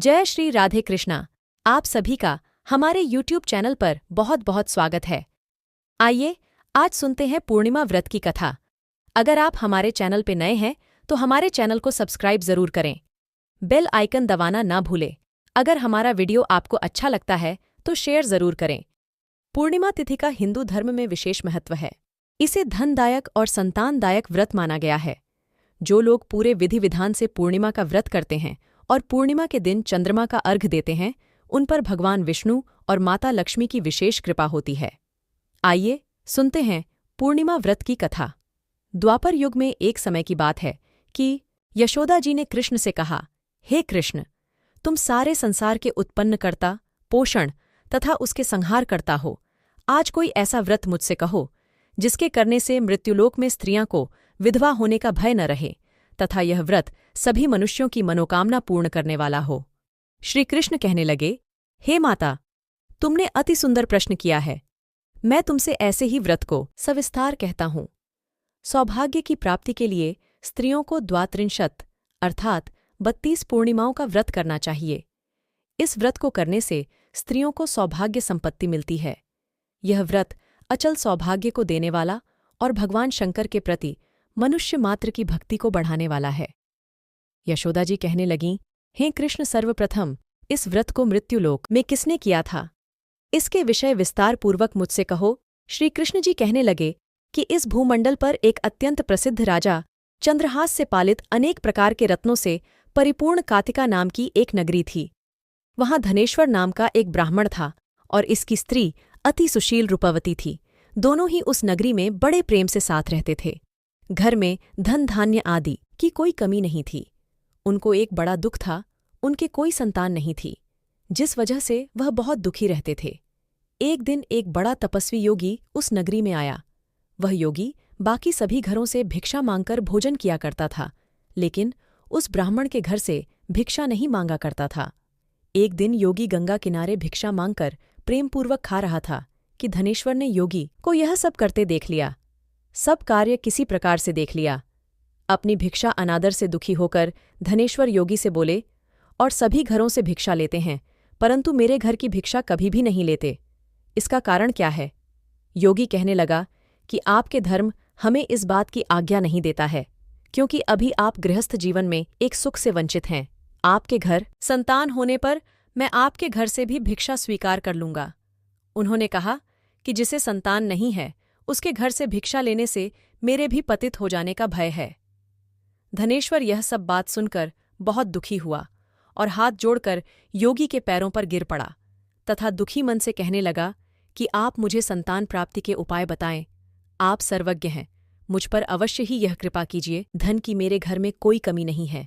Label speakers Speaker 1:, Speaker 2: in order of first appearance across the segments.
Speaker 1: जय श्री राधे कृष्णा। आप सभी का हमारे YouTube चैनल पर बहुत बहुत स्वागत है। आइए आज सुनते हैं पूर्णिमा व्रत की कथा। अगर आप हमारे चैनल पे नए हैं तो हमारे चैनल को सब्सक्राइब जरूर करें, बेल आइकन दबाना ना भूलें। अगर हमारा वीडियो आपको अच्छा लगता है तो शेयर जरूर करें। पूर्णिमा तिथि का हिंदू धर्म में विशेष महत्व है। इसे धनदायक और संतानदायक व्रत माना गया है। जो लोग पूरे विधि विधान से पूर्णिमा का व्रत करते हैं और पूर्णिमा के दिन चंद्रमा का अर्घ्य देते हैं, उन पर भगवान विष्णु और माता लक्ष्मी की विशेष कृपा होती है। आइए सुनते हैं पूर्णिमा व्रत की कथा। द्वापर युग में एक समय की बात है कि यशोदा जी ने कृष्ण से कहा, हे कृष्ण, तुम सारे संसार के उत्पन्नकर्ता, पोषण तथा उसके संहार करता हो। आज कोई ऐसा व्रत मुझसे कहो जिसके करने से मृत्युलोक में स्त्रियां को विधवा होने का भय न रहे तथा यह व्रत सभी मनुष्यों की मनोकामना पूर्ण करने वाला हो। श्री कृष्ण कहने लगे, हे माता, तुमने अति सुंदर प्रश्न किया है। मैं तुमसे ऐसे ही व्रत को सविस्तार कहता हूँ। सौभाग्य की प्राप्ति के लिए स्त्रियों को द्वात्रिंशत् अर्थात 32 पूर्णिमाओं का व्रत करना चाहिए। इस व्रत को करने से स्त्रियों को सौभाग्य संपत्ति मिलती है। यह व्रत अचल सौभाग्य को देने वाला और भगवान शंकर के प्रति मनुष्य मात्र की भक्ति को बढ़ाने वाला है। यशोदा जी कहने लगीं, हे कृष्ण, सर्वप्रथम इस व्रत को मृत्युलोक में किसने किया था? इसके विषय विस्तार पूर्वक मुझसे कहो। श्री कृष्ण जी कहने लगे कि इस भूमंडल पर एक अत्यंत प्रसिद्ध राजा चंद्रहास से पालित अनेक प्रकार के रत्नों से परिपूर्ण कातिका नाम की एक नगरी थी। वहां धनेश्वर नाम का एक ब्राह्मण था और इसकी स्त्री अति सुशील रूपवती थी। दोनों ही उस नगरी में बड़े प्रेम से साथ रहते थे। घर में धन धान्य आदि की कोई कमी नहीं थी। उनको एक बड़ा दुख था, उनके कोई संतान नहीं थी, जिस वजह से वह बहुत दुखी रहते थे। एक दिन एक बड़ा तपस्वी योगी उस नगरी में आया। वह योगी बाकी सभी घरों से भिक्षा मांगकर भोजन किया करता था, लेकिन उस ब्राह्मण के घर से भिक्षा नहीं मांगा करता था। एक दिन योगी गंगा किनारे भिक्षा मांगकर प्रेमपूर्वक खा रहा था कि धनेश्वर ने योगी को यह सब करते देख लिया। सब कार्य किसी प्रकार से देख लिया। अपनी भिक्षा अनादर से दुखी होकर धनेश्वर योगी से बोले, और सभी घरों से भिक्षा लेते हैं, परंतु मेरे घर की भिक्षा कभी भी नहीं लेते। इसका कारण क्या है? योगी कहने लगा कि आपके धर्म हमें इस बात की आज्ञा नहीं देता है, क्योंकि अभी आप गृहस्थ जीवन में एक सुख से वंचित हैं। आपके घर संतान होने पर मैं आपके घर से भी भिक्षा स्वीकार कर लूंगा। उन्होंने कहा कि जिसे संतान नहीं है उसके घर से भिक्षा लेने से मेरे भी पतित हो जाने का भय है। धनेश्वर यह सब बात सुनकर बहुत दुखी हुआ और हाथ जोड़कर योगी के पैरों पर गिर पड़ा तथा दुखी मन से कहने लगा कि आप मुझे संतान प्राप्ति के उपाय बताएं। आप सर्वज्ञ हैं, मुझ पर अवश्य ही यह कृपा कीजिए। धन की मेरे घर में कोई कमी नहीं है,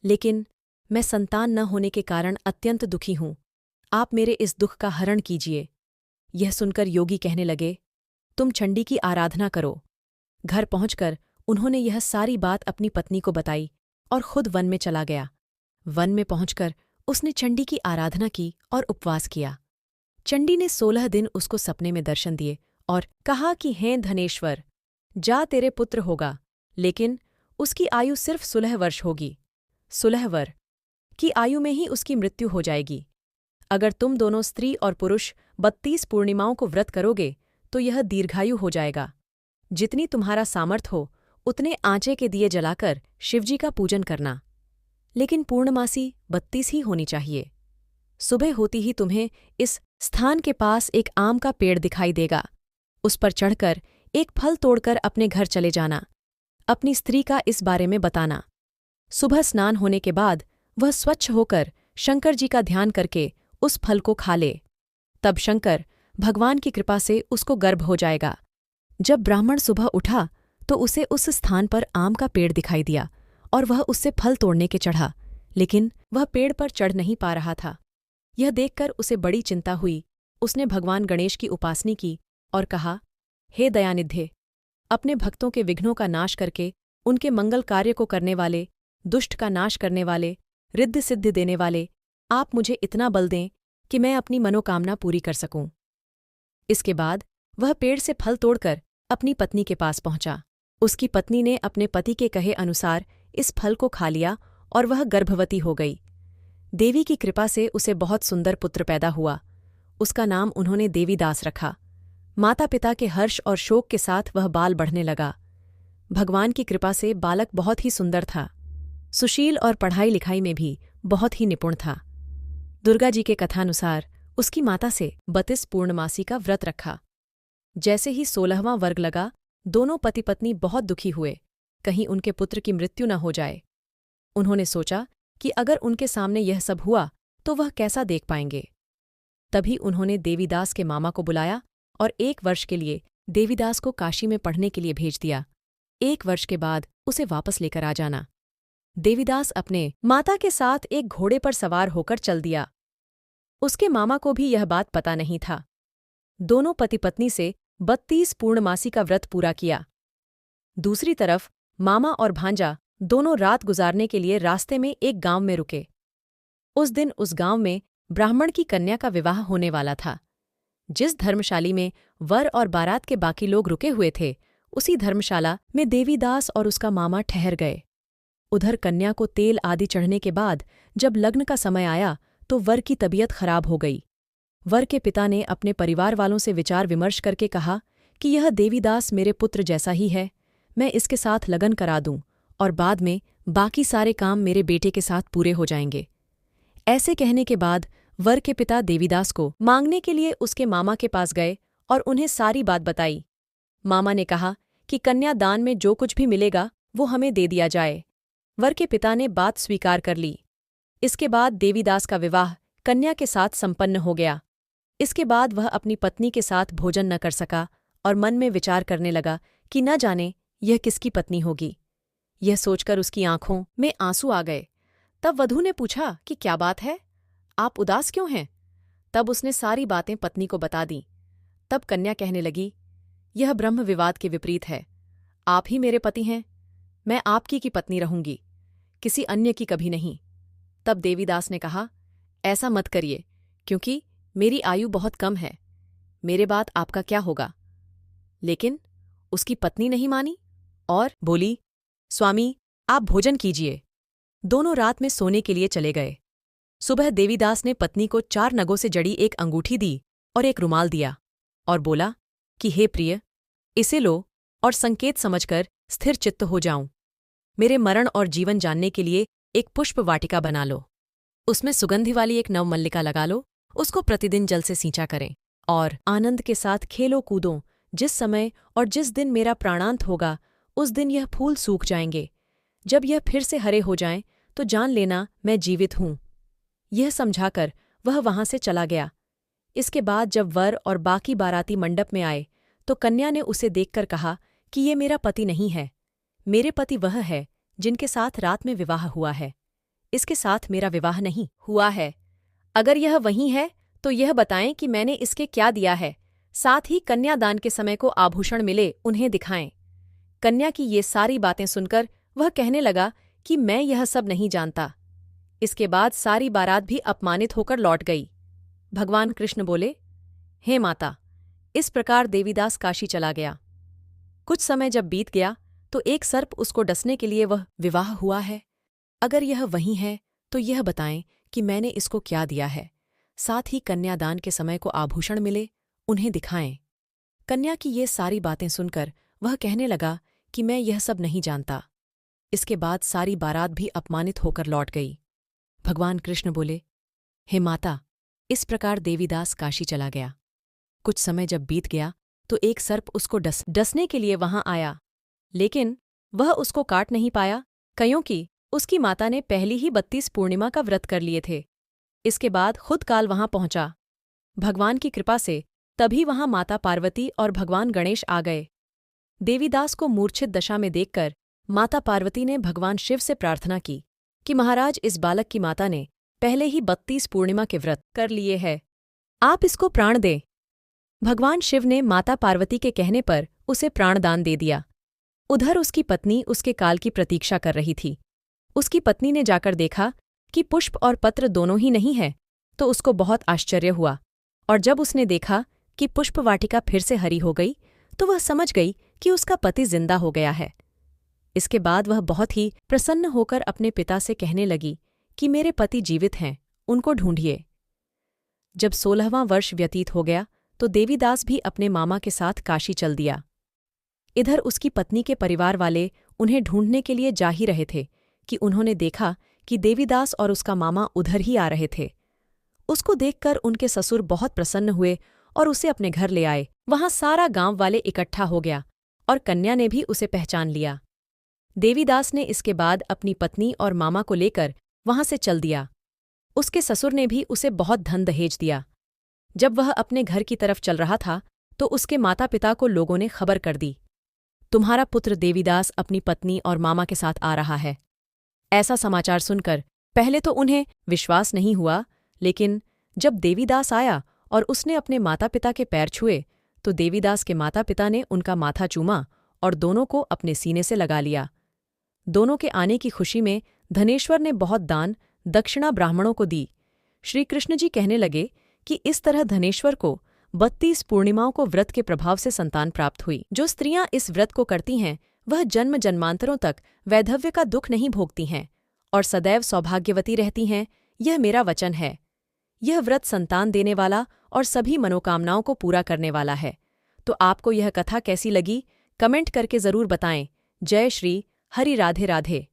Speaker 1: लेकिन मैं संतान न होने के कारण अत्यंत दुखी हूँ। आप मेरे इस दुख का हरण कीजिए। यह सुनकर योगी कहने लगे, तुम चंडी की आराधना करो। घर पहुंचकर उन्होंने यह सारी बात अपनी पत्नी को बताई और खुद वन में चला गया। वन में पहुंचकर उसने चंडी की आराधना की और उपवास किया। चंडी ने 16 दिन उसको सपने में दर्शन दिए और कहा कि हे धनेश्वर, जा तेरे पुत्र होगा, लेकिन उसकी आयु सिर्फ 16 वर्ष होगी। 16 वर्ष की आयु में ही उसकी मृत्यु हो जाएगी। अगर तुम दोनों स्त्री और पुरुष 32 पूर्णिमाओं को व्रत करोगे तो यह दीर्घायु हो जाएगा। जितनी तुम्हारा सामर्थ हो उतने आंचे के दिए जलाकर शिवजी का पूजन करना, लेकिन पूर्णमासी 32 ही होनी चाहिए। सुबह होती ही तुम्हें इस स्थान के पास एक आम का पेड़ दिखाई देगा। उस पर चढ़कर एक फल तोड़कर अपने घर चले जाना। अपनी स्त्री का इस बारे में बताना। सुबह स्नान होने के बाद वह स्वच्छ होकर शंकर जी का ध्यान करके उस फल को खा ले। तब शंकर भगवान की कृपा से उसको गर्भ हो जाएगा। जब ब्राह्मण सुबह उठा तो उसे उस स्थान पर आम का पेड़ दिखाई दिया और वह उससे फल तोड़ने के चढ़ा, लेकिन वह पेड़ पर चढ़ नहीं पा रहा था। यह देखकर उसे बड़ी चिंता हुई। उसने भगवान गणेश की उपासना की और कहा, हे दयानिधे, अपने भक्तों के विघ्नों का नाश करके उनके मंगल कार्य को करने वाले, दुष्ट का नाश करने वाले, रिद्धि सिद्धि देने वाले, आप मुझे इतना बल दें कि मैं अपनी मनोकामना पूरी कर सकूं। इसके बाद वह पेड़ से फल तोड़कर अपनी पत्नी के पास पहुंचा। उसकी पत्नी ने अपने पति के कहे अनुसार इस फल को खा लिया और वह गर्भवती हो गई। देवी की कृपा से उसे बहुत सुंदर पुत्र पैदा हुआ। उसका नाम उन्होंने देवीदास रखा। माता पिता के हर्ष और शोक के साथ वह बाल बढ़ने लगा। भगवान की कृपा से बालक बहुत ही सुंदर था, सुशील और पढ़ाई लिखाई में भी बहुत ही निपुण था। दुर्गा जी के कथानुसार उसकी माता से 32 पूर्णमासी का व्रत रखा। जैसे ही 16वां वर्ग लगा, दोनों पति पत्नी बहुत दुखी हुए, कहीं उनके पुत्र की मृत्यु न हो जाए। उन्होंने सोचा कि अगर उनके सामने यह सब हुआ तो वह कैसा देख पाएंगे। तभी उन्होंने देवीदास के मामा को बुलाया और 1 वर्ष के लिए देवीदास को काशी में पढ़ने के लिए भेज दिया। 1 वर्ष के बाद उसे वापस लेकर आ जाना। देवीदास अपने माता के साथ एक घोड़े पर सवार होकर चल दिया। उसके मामा को भी यह बात पता नहीं था। दोनों पति पत्नी से 32 पूर्णमासी का व्रत पूरा किया। दूसरी तरफ मामा और भांजा दोनों रात गुजारने के लिए रास्ते में एक गांव में रुके। उस दिन उस गांव में ब्राह्मण की कन्या का विवाह होने वाला था। जिस धर्मशाली में वर और बारात के बाकी लोग रुके हुए थे, उसी धर्मशाला में देवीदास और उसका मामा ठहर गए। उधर कन्या को तेल आदि चढ़ने के बाद जब लग्न का समय आया तो वर की तबीयत खराब हो गई। वर के पिता ने अपने परिवार वालों से विचार विमर्श करके कहा कि यह देवीदास मेरे पुत्र जैसा ही है, मैं इसके साथ लगन करा दूं और बाद में बाकी सारे काम मेरे बेटे के साथ पूरे हो जाएंगे। ऐसे कहने के बाद वर के पिता देवीदास को मांगने के लिए उसके मामा के पास गए और उन्हें सारी बात बताई। मामा ने कहा कि कन्यादान में जो कुछ भी मिलेगा वो हमें दे दिया जाए। वर के पिता ने बात स्वीकार कर ली। इसके बाद देवीदास का विवाह कन्या के साथ संपन्न हो गया। इसके बाद वह अपनी पत्नी के साथ भोजन न कर सका और मन में विचार करने लगा कि न जाने यह किसकी पत्नी होगी। यह सोचकर उसकी आंखों में आंसू आ गए। तब वधू ने पूछा कि क्या बात है, आप उदास क्यों हैं? तब उसने सारी बातें पत्नी को बता दी। तब कन्या कहने लगी, यह ब्रह्म विवाद के विपरीत है। आप ही मेरे पति हैं, मैं आपकी की पत्नी रहूंगी, किसी अन्य की कभी नहीं। तब देवीदास ने कहा, ऐसा मत करिए, क्योंकि मेरी आयु बहुत कम है, मेरे बाद आपका क्या होगा। लेकिन उसकी पत्नी नहीं मानी और बोली, स्वामी आप भोजन कीजिए। दोनों रात में सोने के लिए चले गए। सुबह देवीदास ने पत्नी को 4 नगों से जड़ी एक अंगूठी दी और एक रुमाल दिया और बोला कि हे प्रिय, इसे लो और संकेत समझकर स्थिर चित्त हो जाऊं। मेरे मरण और जीवन जानने के लिए एक पुष्प वाटिका बना लो, उसमें सुगंधि वाली एक नवमल्लिका लगा लो, उसको प्रतिदिन जल से सींचा करें और आनंद के साथ खेलो कूदो। जिस समय और जिस दिन मेरा प्राणांत होगा उस दिन यह फूल सूख जाएंगे। जब यह फिर से हरे हो जाएं तो जान लेना मैं जीवित हूं। यह समझाकर वह वहां से चला गया। इसके बाद जब वर और बाकी बाराती मंडप में आए तो कन्या ने उसे देखकर कहा कि ये मेरा पति नहीं है, मेरे पति वह है जिनके साथ रात में विवाह हुआ है, इसके साथ मेरा विवाह नहीं हुआ है। अगर यह वही है तो यह बताएं कि मैंने इसके क्या दिया है, साथ ही कन्यादान के समय को आभूषण मिले उन्हें दिखाएं। कन्या की ये सारी बातें सुनकर वह कहने लगा कि मैं यह सब नहीं जानता। इसके बाद सारी बारात भी अपमानित होकर लौट गई। भगवान कृष्ण बोले, हे माता, इस प्रकार देवीदास काशी चला गया। कुछ समय जब बीत गया तो एक सर्प उसको डसने के लिए वह विवाह हुआ है। अगर यह वही है तो यह बताएं कि मैंने इसको क्या दिया है, साथ ही कन्यादान के समय को आभूषण मिले उन्हें दिखाएं। कन्या की ये सारी बातें सुनकर वह कहने लगा कि मैं यह सब नहीं जानता। इसके बाद सारी बारात भी अपमानित होकर लौट गई। भगवान कृष्ण बोले, हे माता, इस प्रकार देवीदास काशी चला गया। कुछ समय जब बीत गया तो एक सर्प उसको डसने के लिए वहां आया, लेकिन वह उसको काट नहीं पाया, क्योंकि उसकी माता ने पहली ही 32 पूर्णिमा का व्रत कर लिए थे। इसके बाद खुद काल वहां पहुंचा। भगवान की कृपा से तभी वहां माता पार्वती और भगवान गणेश आ गए। देवीदास को मूर्छित दशा में देखकर माता पार्वती ने भगवान शिव से प्रार्थना की कि महाराज, इस बालक की माता ने पहले ही 32 पूर्णिमा के व्रत कर लिए हैं, आप इसको प्राण दें। भगवान शिव ने माता पार्वती के कहने पर उसे प्राणदान दे दिया। उधर उसकी पत्नी उसके काल की प्रतीक्षा कर रही थी। उसकी पत्नी ने जाकर देखा कि पुष्प और पत्र दोनों ही नहीं है, तो उसको बहुत आश्चर्य हुआ, और जब उसने देखा कि पुष्प वाटिका फिर से हरी हो गई तो वह समझ गई कि उसका पति जिंदा हो गया है। इसके बाद वह बहुत ही प्रसन्न होकर अपने पिता से कहने लगी कि मेरे पति जीवित हैं, उनको ढूंढिए। जब 16वां वर्ष व्यतीत हो गया तो देवीदास भी अपने मामा के साथ काशी चल दिया। इधर उसकी पत्नी के परिवार वाले उन्हें ढूंढने के लिए जा ही रहे थे कि उन्होंने देखा कि देवीदास और उसका मामा उधर ही आ रहे थे। उसको देखकर उनके ससुर बहुत प्रसन्न हुए और उसे अपने घर ले आए। वहां सारा गांव वाले इकट्ठा हो गया और कन्या ने भी उसे पहचान लिया। देवीदास ने इसके बाद अपनी पत्नी और मामा को लेकर वहां से चल दिया। उसके ससुर ने भी उसे बहुत धन दहेज दिया। जब वह अपने घर की तरफ चल रहा था तो उसके माता पिता को लोगों ने खबर कर दी, तुम्हारा पुत्र देवीदास अपनी पत्नी और मामा के साथ आ रहा है। ऐसा समाचार सुनकर पहले तो उन्हें विश्वास नहीं हुआ, लेकिन जब देवीदास आया और उसने अपने माता पिता के पैर छुए तो देवीदास के माता पिता ने उनका माथा चूमा और दोनों को अपने सीने से लगा लिया। दोनों के आने की खुशी में धनेश्वर ने बहुत दान दक्षिणा ब्राह्मणों को दी। श्री कृष्ण जी कहने लगे कि इस तरह धनेश्वर को 32 पूर्णिमाओं को व्रत के प्रभाव से संतान प्राप्त हुई। जो स्त्रियां इस व्रत को करती हैं वह जन्म जन्मांतरों तक वैधव्य का दुख नहीं भोगती हैं और सदैव सौभाग्यवती रहती हैं, यह मेरा वचन है। यह व्रत संतान देने वाला और सभी मनोकामनाओं को पूरा करने वाला है। तो आपको यह कथा कैसी लगी, कमेंट करके जरूर बताएं। जय श्री हरि, राधे राधे।